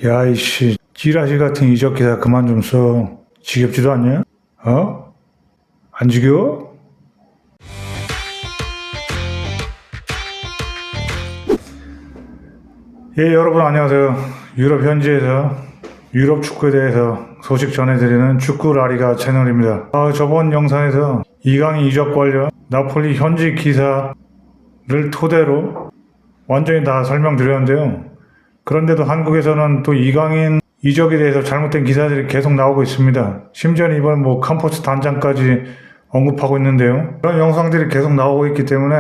야, 이씨, 찌라시 같은 이적 기사 그만 좀 써. 지겹지도 않냐? 어? 안 지겨워? 예, 여러분 안녕하세요. 유럽 현지에서 유럽 축구에 대해서 소식 전해드리는 축구 라리가 채널입니다. 저번 영상에서 이강인 이적 관련 나폴리 현지 기사를 토대로 완전히 다 설명드렸는데요. 그런데도 한국에서는 또 이강인 이적에 대해서 잘못된 기사들이 계속 나오고 있습니다. 심지어는 이번 캄포스 단장까지 언급하고 있는데요. 그런 영상들이 계속 나오고 있기 때문에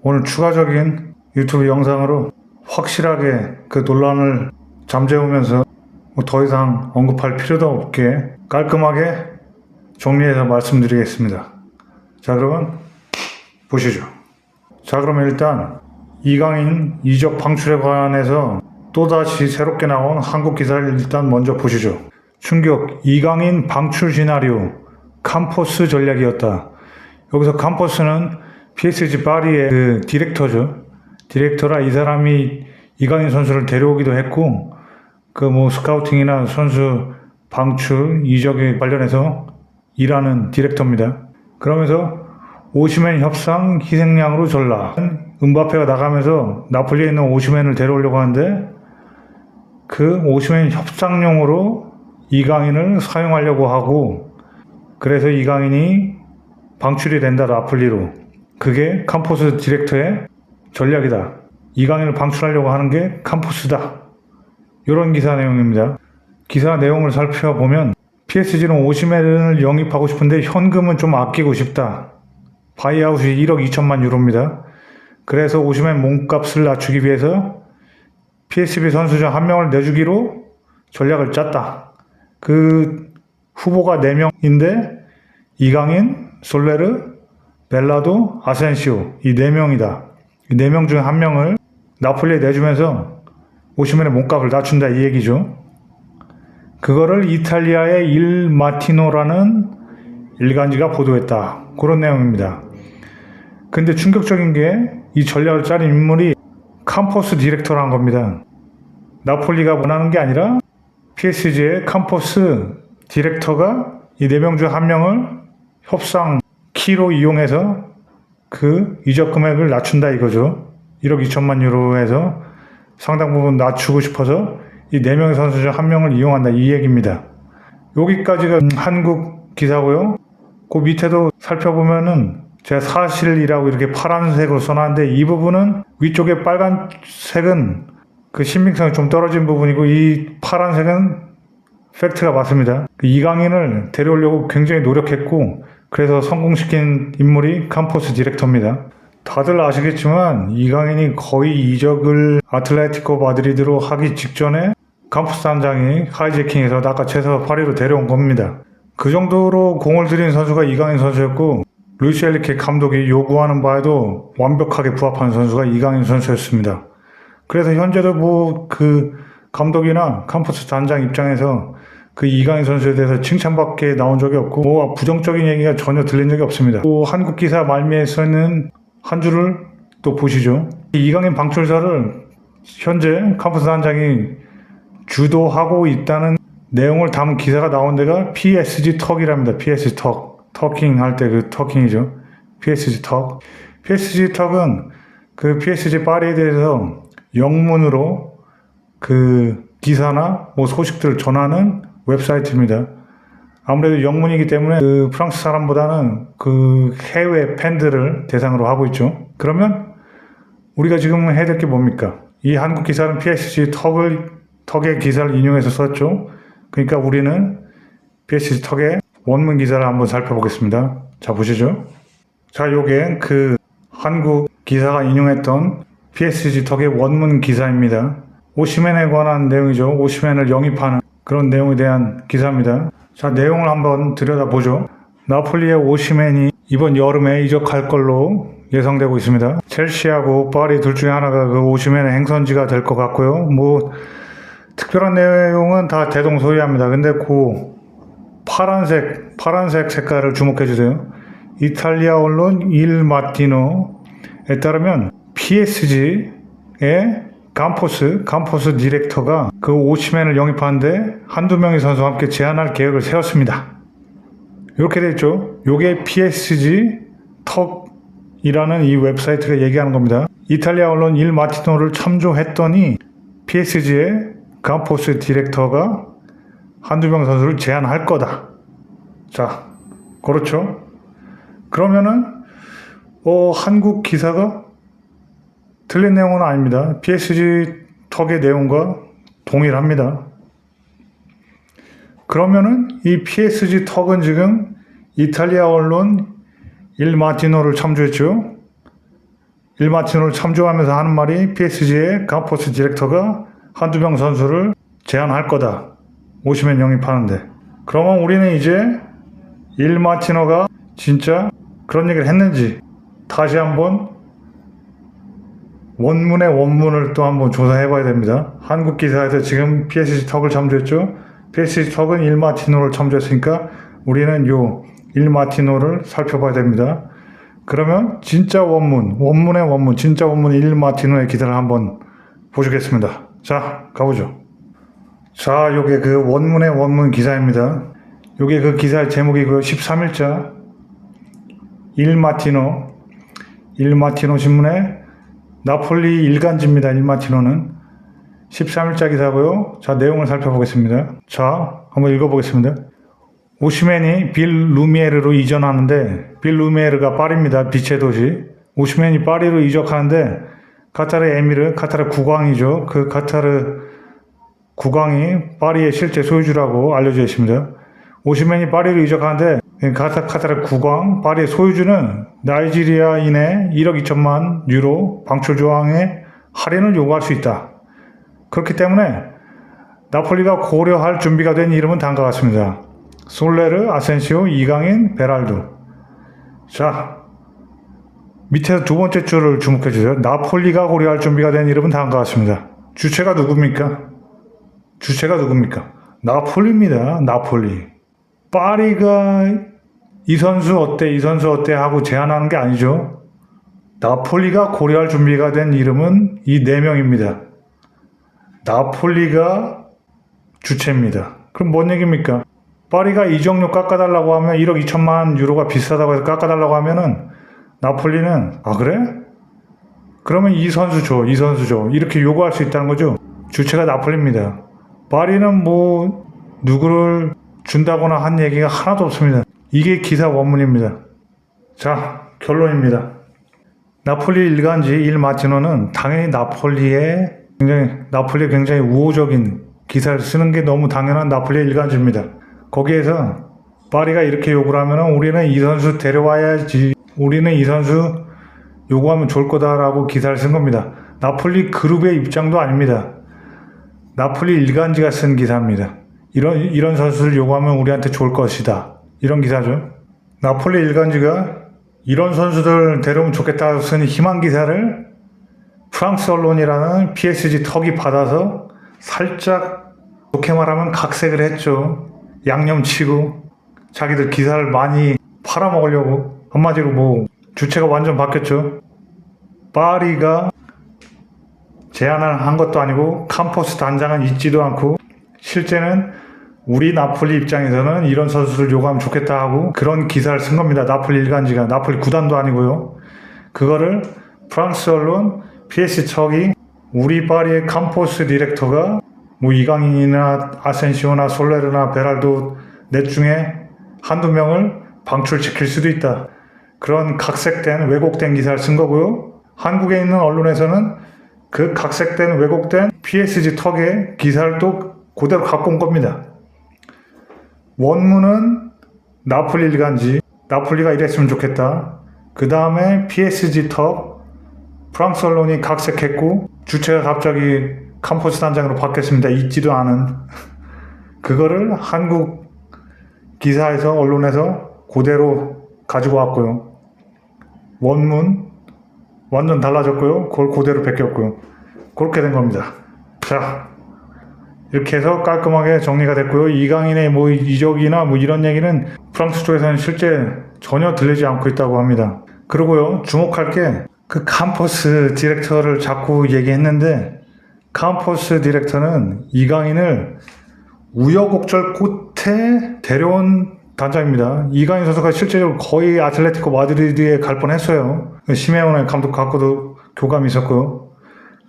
오늘 추가적인 유튜브 영상으로 확실하게 그 논란을 잠재우면서 더 이상 언급할 필요도 없게 깔끔하게 정리해서 말씀드리겠습니다. 자, 그러면 보시죠. 자, 그러면 일단 이강인 이적 방출에 관해서 또다시 새롭게 나온 한국 기사를 일단 먼저 보시죠. 충격, 이강인 방출 시나리오, 캄포스 전략이었다. 여기서 캄포스는 PSG 파리의 그 디렉터죠. 디렉터라 이 사람이 이강인 선수를 데려오기도 했고, 스카우팅이나 선수 방출, 이적에 관련해서 일하는 디렉터입니다. 그러면서 오시멘 협상 희생양으로 전락. 음바페가 나가면서 나폴리에 있는 오시멘을 데려오려고 하는데 그 오시멘 협상용으로 이강인을 사용하려고 하고, 그래서 이강인이 방출이 된다, 나폴리로. 그게 캄포스 디렉터의 전략이다. 이강인을 방출하려고 하는 게 캄포스다. 이런 기사 내용입니다. 기사 내용을 살펴보면 PSG는 오시멘을 영입하고 싶은데 현금은 좀 아끼고 싶다. 바이아웃이 1억 2천만 유로입니다. 그래서 오시멘 몸값을 낮추기 위해서 PSV 선수 중 한 명을 내주기로 전략을 짰다. 그 후보가 4명인데 이강인, 솔레르, 벨라도, 아센시오 이 4명이다. 이 4명 중 한 명을 나폴리에 내주면서 오시멘의 몸값을 낮춘다 이 얘기죠. 그거를 이탈리아의 일 마티노라는 일간지가 보도했다. 그런 내용입니다. 근데 충격적인 게 이 전략을 짜린 인물이 캄포스 디렉터라는 겁니다. 나폴리가 원하는 게 아니라 PSG의 캄포스 디렉터가 이 4명 중 한 명을 협상 키로 이용해서 그 이적 금액을 낮춘다 이거죠. 1억 2천만 유로에서 상당 부분 낮추고 싶어서 이 4명의 선수 중 한 명을 이용한다 이 얘기입니다. 여기까지가 한국 기사고요. 그 밑에도 살펴보면은 제가 사실이라고 이렇게 파란색으로 써놨는데 이 부분은 위쪽에 빨간색은 그 신빙성이 좀 떨어진 부분이고 이 파란색은 팩트가 맞습니다. 이강인을 데려오려고 굉장히 노력했고 그래서 성공시킨 인물이 캄포스 디렉터입니다. 다들 아시겠지만 이강인이 거의 이적을 아틀레티코 마드리드로 하기 직전에 캄포스 단장이 하이제킹해서 낚아채서 파리로 데려온 겁니다. 그 정도로 공을 들인 선수가 이강인 선수였고 루이스 엔리케 감독이 요구하는 바에도 완벽하게 부합하는 선수가 이강인 선수였습니다. 그래서 현재도 그 감독이나 캄포스 단장 입장에서 그 이강인 선수에 대해서 칭찬밖에 나온 적이 없고 부정적인 얘기가 전혀 들린 적이 없습니다. 또 한국 기사 말미에서는 한 줄을 또 보시죠. 이강인 방출설을 현재 캄포스 단장이 주도하고 있다는 내용을 담은 기사가 나온 데가 PSG 턱이랍니다. PSG 턱. 터킹 할 때 그 터킹이죠. PSG 턱. PSG 턱은 그 PSG 파리에 대해서 영문으로 그 기사나 소식들을 전하는 웹사이트입니다. 아무래도 영문이기 때문에 그 프랑스 사람보다는 그 해외 팬들을 대상으로 하고 있죠. 그러면 우리가 지금 해야 될 게 뭡니까? 이 한국 기사는 PSG 턱의 기사를 인용해서 썼죠. 그러니까 우리는 PSG 턱의 원문 기사를 한번 살펴보겠습니다. 자, 보시죠. 자, 요게 그 한국 기사가 인용했던 PSG 턱의 원문 기사입니다. 오시멘에 관한 내용이죠. 오시멘을 영입하는 그런 내용에 대한 기사입니다. 자, 내용을 한번 들여다보죠. 나폴리의 오시멘이 이번 여름에 이적할 걸로 예상되고 있습니다. 첼시하고 파리 둘 중에 하나가 그 오시멘의 행선지가 될 것 같고요. 특별한 내용은 다 대동소이합니다. 근데 그 파란색 색깔을 주목해 주세요. 이탈리아 언론 일 마티노에 따르면 PSG의 감포스 디렉터가 그 오시맨을 영입하는데 한두 명의 선수와 함께 제안할 계획을 세웠습니다. 이렇게 돼 있죠. 요게 PSG 턱이라는 이 웹사이트가 얘기하는 겁니다. 이탈리아 언론 일 마티노를 참조했더니 PSG의 감포스 디렉터가 한두 명 선수를 제안할 거다. 자, 그렇죠. 그러면은 한국 기사가 틀린 내용은 아닙니다. PSG 턱의 내용과 동일합니다. 그러면은 이 PSG 턱은 지금 이탈리아 언론 일 마티노를 참조했죠. 일 마티노를 참조하면서 하는 말이 PSG의 감포스 디렉터가 한두 명 선수를 제안할 거다. 오시맨 영입하는데. 그러면 우리는 이제 일 마티노가 진짜 그런 얘기를 했는지 다시 한번 원문의 원문을 또 한번 조사해 봐야 됩니다. 한국 기사에서 지금 PSG 턱을 참조했죠. PSG 턱은 일 마티노를 참조했으니까 우리는 요 일 마티노를 살펴봐야 됩니다. 그러면 진짜 원문의 원문, 진짜 원문 일 마티노의 기사를 한번 보시겠습니다. 자, 가보죠. 자, 요게 그 원문의 원문 기사입니다. 요게 그 기사의 제목이 그 13일자 일 마티노 신문의 나폴리 일간지입니다. 일 마티노는 13일자 기사고요. 자, 내용을 살펴보겠습니다. 자, 한번 읽어보겠습니다. 오시맨이 빌 루미에르로 이전하는데, 빌 루미에르가 파리입니다. 빛의 도시. 오시맨이 파리로 이적하는데 카타르 에미르, 카타르 국왕이죠. 그 카타르 국왕이 파리의 실제 소유주라고 알려져 있습니다. 오시맨이 파리로 이적하는데 카타르 국왕, 파리의 소유주는 나이지리아인의 1억 2천만 유로 방출 조항의 할인을 요구할 수 있다. 그렇기 때문에 나폴리가 고려할 준비가 된 이름은 다음과 같습니다. 솔레르, 아센시오, 이강인, 베랄도. 자, 밑에서 두 번째 줄을 주목해 주세요. 나폴리가 고려할 준비가 된 이름은 다음과 같습니다. 주체가 누굽니까? 나폴리입니다. 나폴리. 파리가 이 선수 어때 하고 제안하는 게 아니죠. 나폴리가 고려할 준비가 된 이름은 이 네 명입니다. 나폴리가 주체입니다. 그럼 뭔 얘기입니까? 파리가 이적료 깎아달라고 하면 1억 2천만 유로가 비싸다고 해서 깎아달라고 하면은 나폴리는 그래? 그러면 이 선수 줘 이렇게 요구할 수 있다는 거죠. 주체가 나폴리입니다. 파리는 뭐 누구를 준다거나 한 얘기가 하나도 없습니다. 이게 기사 원문입니다. 자, 결론입니다. 나폴리 일간지 일 마티노는 당연히 나폴리의 굉장히 우호적인 기사를 쓰는 게 너무 당연한 나폴리 일간지입니다. 거기에서 파리가 이렇게 요구를 하면 우리는 이 선수 데려와야지, 우리는 이 선수 요구하면 좋을 거다라고 기사를 쓴 겁니다. 나폴리 그룹의 입장도 아닙니다. 나폴리 일간지가 쓴 기사입니다. 이런 선수를 요구하면 우리한테 좋을 것이다. 이런 기사죠. 나폴리 일간지가 이런 선수들 데려오면 좋겠다고 쓴 희망 기사를 프랑스 언론이라는 PSG 턱이 받아서 살짝 좋게 말하면 각색을 했죠. 양념치고 자기들 기사를 많이 팔아먹으려고. 한마디로 뭐 주체가 완전 바뀌었죠. 파리가 제안을 한 것도 아니고 감포스 단장은 있지도 않고 실제는 우리 나폴리 입장에서는 이런 선수를 요구하면 좋겠다 하고 그런 기사를 쓴 겁니다. 나폴리 일간지가. 나폴리 구단도 아니고요. 그거를 프랑스 언론 PSG 척이 우리 파리의 감포스 디렉터가 뭐 이강인이나 아센시오나 솔레르나 베랄도 넷 중에 한두 명을 방출시킬 수도 있다. 그런 각색된 왜곡된 기사를 쓴 거고요. 한국에 있는 언론에서는 그 각색된 왜곡된 PSG 턱의 기사를 또 그대로 갖고 온 겁니다. 원문은 나폴리 일간지, 나폴리가 이랬으면 좋겠다. 그 다음에 PSG 턱, 프랑스 언론이 각색했고 주체가 갑자기 감포스 단장으로 바뀌었습니다. 있지도 않은 그거를 한국 기사에서 언론에서 그대로 가지고 왔고요. 원문 완전 달라졌고요. 그걸 그대로 베꼈고요. 그렇게 된 겁니다. 자, 이렇게 해서 깔끔하게 정리가 됐고요. 이강인의 뭐 이적이나 뭐 이런 얘기는 프랑스 쪽에서는 실제 전혀 들리지 않고 있다고 합니다. 그리고요, 주목할 게 그 감포스 디렉터를 자꾸 얘기했는데 캠퍼스 디렉터는 이강인을 우여곡절 끝에 데려온 단장입니다. 이강인 선수가 실제로 거의 아틀레티코 마드리드에 갈 뻔했어요. 시메오네 감독 갖고도 교감이 있었고요.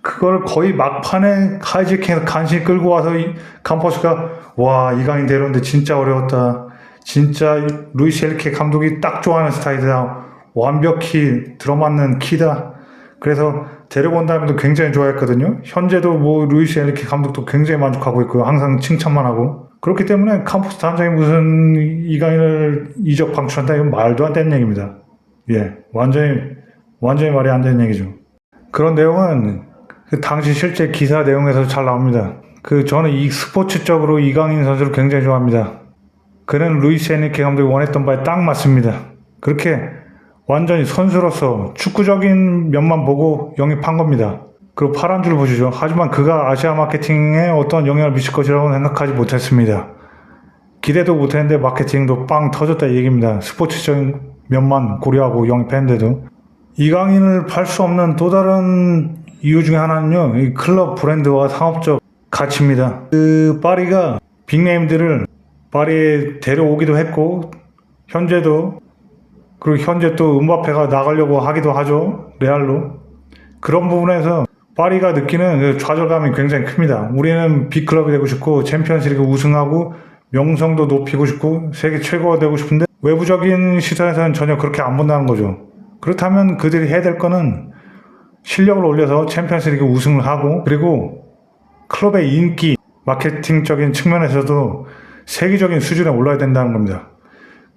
그걸 거의 막판에 하이제킹에서 간신히 끌고 와서 이 캠퍼스가 와 이강인 데려오는데 진짜 어려웠다. 진짜 루이스 엔리케 감독이 딱 좋아하는 스타일이다. 완벽히 들어맞는 키다. 그래서 데려온 다음에도 굉장히 좋아했거든요. 현재도 뭐 루이스 엔리케 감독도 굉장히 만족하고 있고요. 항상 칭찬만 하고. 그렇기 때문에 캠퍼스 단장이 무슨 이강인을 이적 방출한다 이건 말도 안 되는 얘기입니다. 예, 완전히 말이 안 되는 얘기죠. 그런 내용은 그 당시 실제 기사 내용에서 잘 나옵니다. 저는 이 스포츠적으로 이강인 선수를 굉장히 좋아합니다. 그는 루이스 엔리케 감독이 원했던 바에 딱 맞습니다. 그렇게 완전히 선수로서 축구적인 면만 보고 영입한 겁니다. 그리고 파란 줄 보시죠. 하지만 그가 아시아 마케팅에 어떤 영향을 미칠 것이라고 생각하지 못했습니다. 기대도 못했는데 마케팅도 빵 터졌다 이 얘기입니다. 스포츠적인 면만 고려하고 영입했는데도. 이강인을 팔 수 없는 또 다른 이유 중에 하나는요. 이 클럽 브랜드와 상업적 가치입니다. 파리가 빅네임들을 파리에 데려오기도 했고 그리고 현재 또 음바페가 나가려고 하기도 하죠. 레알로. 그런 부분에서 파리가 느끼는 좌절감이 굉장히 큽니다. 우리는 빅클럽이 되고 싶고 챔피언스리그 우승하고 명성도 높이고 싶고 세계 최고가 되고 싶은데 외부적인 시선에서는 전혀 그렇게 안 본다는 거죠. 그렇다면 그들이 해야 될 거는 실력을 올려서 챔피언스리그 우승을 하고 그리고 클럽의 인기, 마케팅적인 측면에서도 세계적인 수준에 올라야 된다는 겁니다.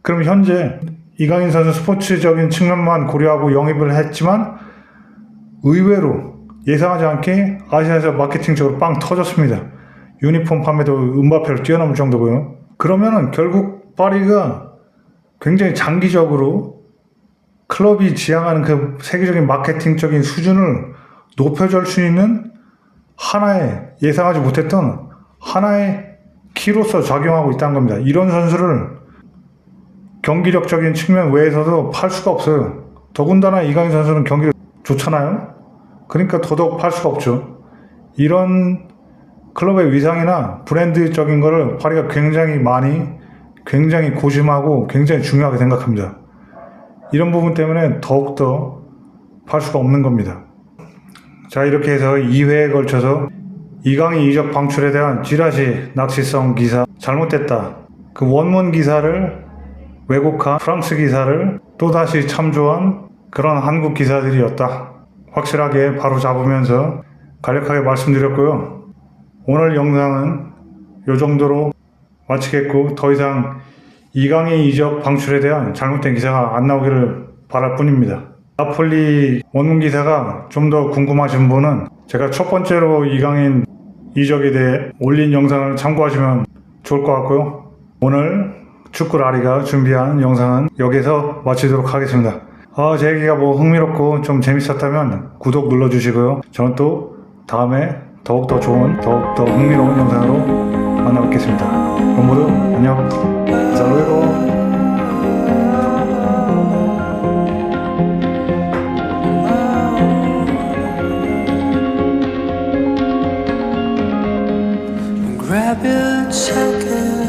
그럼 현재 이강인 선수 스포츠적인 측면만 고려하고 영입을 했지만 의외로 예상하지 않게 아시아에서 마케팅적으로 빵 터졌습니다. 유니폼 판매도 음바페를 뛰어넘을 정도고요. 그러면은 결국 파리가 굉장히 장기적으로 클럽이 지향하는 그 세계적인 마케팅적인 수준을 높여줄 수 있는 하나의 예상하지 못했던 하나의 키로서 작용하고 있다는 겁니다. 이런 선수를 경기력적인 측면 외에서도 팔 수가 없어요. 더군다나 이강인 선수는 경기력 좋잖아요. 그러니까 더더욱 팔 수가 없죠. 이런 클럽의 위상이나 브랜드적인 거를 파리가 굉장히 고심하고 굉장히 중요하게 생각합니다. 이런 부분 때문에 더욱더 팔 수가 없는 겁니다. 자, 이렇게 해서 2회에 걸쳐서 이강인 이적 방출에 대한 찌라시 낚시성 기사 잘못됐다. 그 원문 기사를 왜곡한 프랑스 기사를 또다시 참조한 그런 한국 기사들이었다. 확실하게 바로 잡으면서 간략하게 말씀드렸고요. 오늘 영상은 이 정도로 마치겠고 더 이상 이강인 이적 방출에 대한 잘못된 기사가 안 나오기를 바랄 뿐입니다. 나폴리 원문 기사가 좀 더 궁금하신 분은 제가 첫 번째로 이강인 이적에 대해 올린 영상을 참고하시면 좋을 것 같고요. 오늘 축구 라리가 준비한 영상은 여기서 마치도록 하겠습니다. 제 얘기가 흥미롭고 좀 재밌었다면 구독 눌러주시고요. 저는 또 다음에 더욱더 좋은, 더욱더 흥미로운 영상으로 만나뵙겠습니다. 그럼 모두 안녕. Hasta luego. Grab your jacket